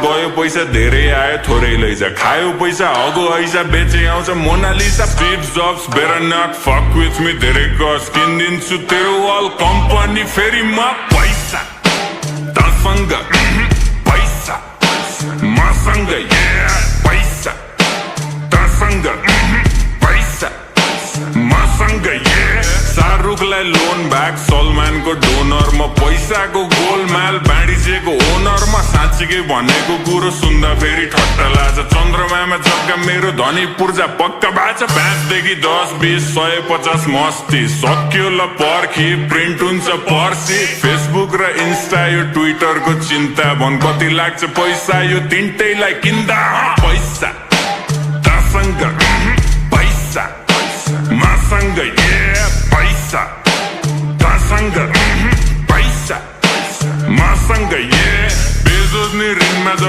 गयो पैसा धेरै आयो थोरै लैजा खायो पैसा हगो ऐसा बेचे आउँछ Mona Lisa Steve Jobs better not fuck with me धेरै गस किनिदिन्छु तेरो वाल कम्पनी फेरि म पैसा तसँग पैसा मसँग पैसा तसँग पैसा मसँग शाहरुखलाई लोन ब्याक सलमानको डोनर म पैसाको गोलमाल बाँडिसेको ओनर म साँच्चीकै भनेको कुरो सुन्दा फेरि ठट्टा लाग्छ चन्द्रमामा जग्गा मेरो धनी पूर्जा पक्का बाछ 5 देखि 10 20 150 मस्ती सक्यो ल पर्खी प्रिन्ट हुन्छ पर्सी फेसबुक र इन्स्टा यो ट्विटरको चिन्ता भन कति लाग्छ पैसा यो तिनटैलाई किन्दा पैसा तसँग पैसा मसँग पैसा तसँग पैसा मसँग बेजोज नि ऋणमा